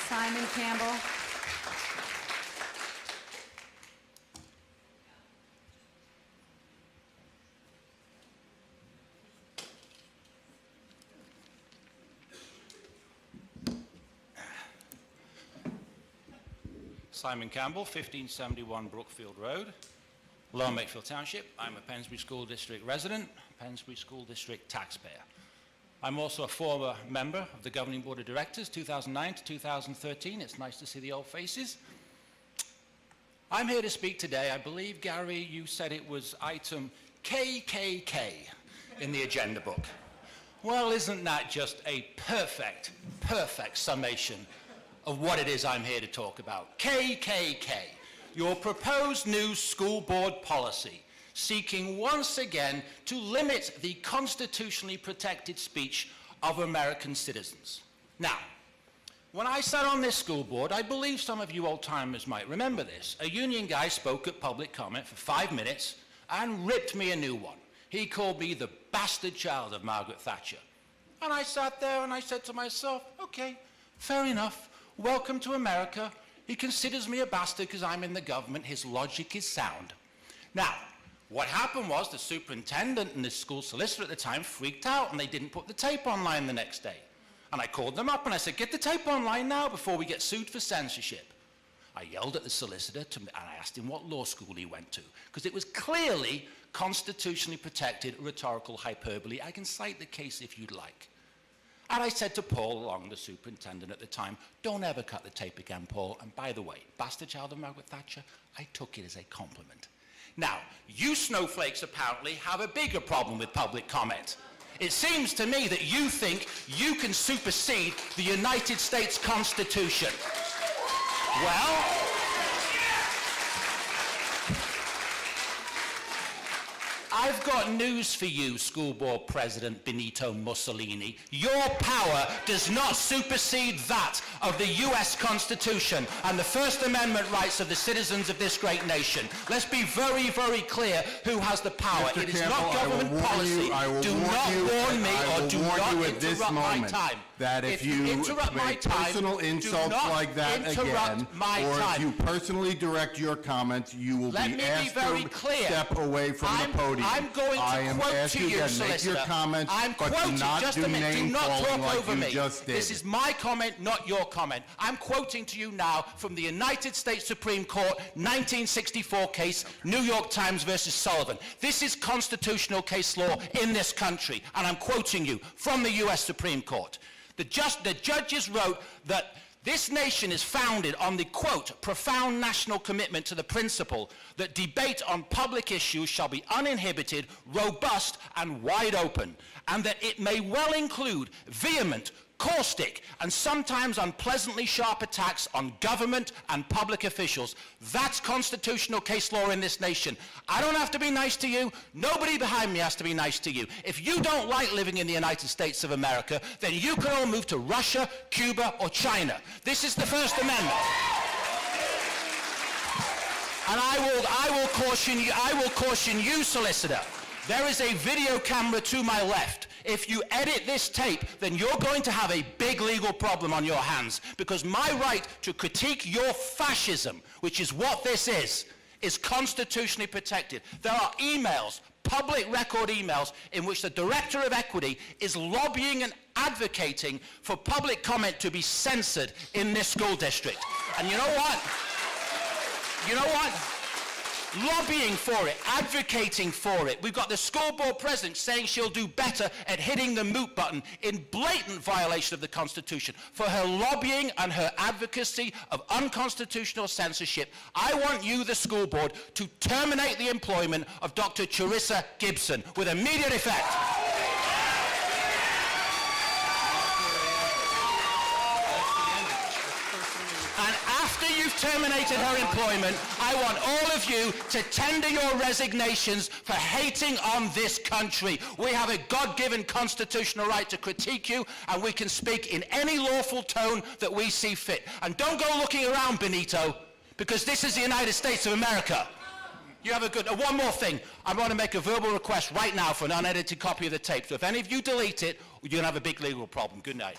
Simon Campbell. Simon Campbell, 1571 Brookfield Road, Lower Makefield Township. I'm a Pennsbury School District resident, Pennsbury School District taxpayer. I'm also a former member of the Governing Board of Directors, 2009 to 2013. It's nice to see the old faces. I'm here to speak today. I believe, Gary, you said it was item KKK in the agenda book. Well, isn't that just a perfect summation of what it is I'm here to talk about? KKK, your proposed new school board policy, seeking once again to limit the constitutionally protected speech of American citizens. Now, when I sat on this school board, I believe some of you old-timers might remember this. A union guy spoke at public comment for 5 minutes and ripped me a new one. He called me the bastard child of Margaret Thatcher. And I sat there and I said to myself, okay, fair enough. Welcome to America. He considers me a bastard because I'm in the government. His logic is sound. Now, what happened was the superintendent and the school solicitor at the time freaked out and they didn't put the tape online the next day. And I called them up and I said, get the tape online now before we get sued for censorship. I yelled at the solicitor and I asked him what law school he went to, because it was clearly constitutionally protected rhetorical hyperbole. I can cite the case if you'd like. And I said to Paul Long, the superintendent at the time, don't ever cut the tape again, Paul. And by the way, bastard child of Margaret Thatcher, I took it as a compliment. Now, you snowflakes apparently have a bigger problem with public comment. It seems to me that you think you can supersede the United States Constitution. Well, I've got news for you, School Board President Benito Mussolini. Your power does not supersede that of the US Constitution and the First Amendment rights of the citizens of this great nation. Let's be very, very clear who has the power. Mr. It is Campbell, not government policy. Do not warn me or do not interrupt my time. That if you interrupt my make time, personal insults like that again, or if you personally direct your comments, you will be asked to step away from the podium. I'm going to quote to you, solicitor. Make your comments, I'm but quoting, do not just do a minute, do name not calling talk like over you me. just did. This is my comment, not your comment. I'm quoting to you now from the United States Supreme Court 1964 case, New York Times versus Sullivan. This is constitutional case law in this country, and I'm quoting you from the US Supreme Court. The judges wrote that this nation is founded on the, quote, profound national commitment to the principle that debate on public issues shall be uninhibited, robust, and wide open, and that it may well include vehement, caustic, and sometimes unpleasantly sharp attacks on government and public officials. That's constitutional case law in this nation. I don't have to be nice to you. Nobody behind me has to be nice to you. If you don't like living in the United States of America, then you can all move to Russia, Cuba, or China. This is the First Amendment. And I will caution you, solicitor. There is a video camera to my left. If you edit this tape, then you're going to have a big legal problem on your hands, because my right to critique your fascism, which is what this is constitutionally protected. There are emails, public record emails, in which the Director of Equity is lobbying and advocating for public comment to be censored in this school district. And you know what? Lobbying for it, advocating for it. We've got the school board president saying she'll do better at hitting the mute button in blatant violation of the Constitution. For her lobbying and her advocacy of unconstitutional censorship, I want you, the school board, to terminate the employment of Dr. Cherrissa Gibson with immediate effect. And after you've terminated her employment, I want all of you to tender your resignations for hating on this country. We have a God-given constitutional right to critique you, and we can speak in any lawful tone that we see fit. And don't go looking around, Benito, because this is the United States of America. You have a good... one more thing. I want to make a verbal request right now for an unedited copy of the tape. So if any of you delete it, you're going to have a big legal problem. Good night.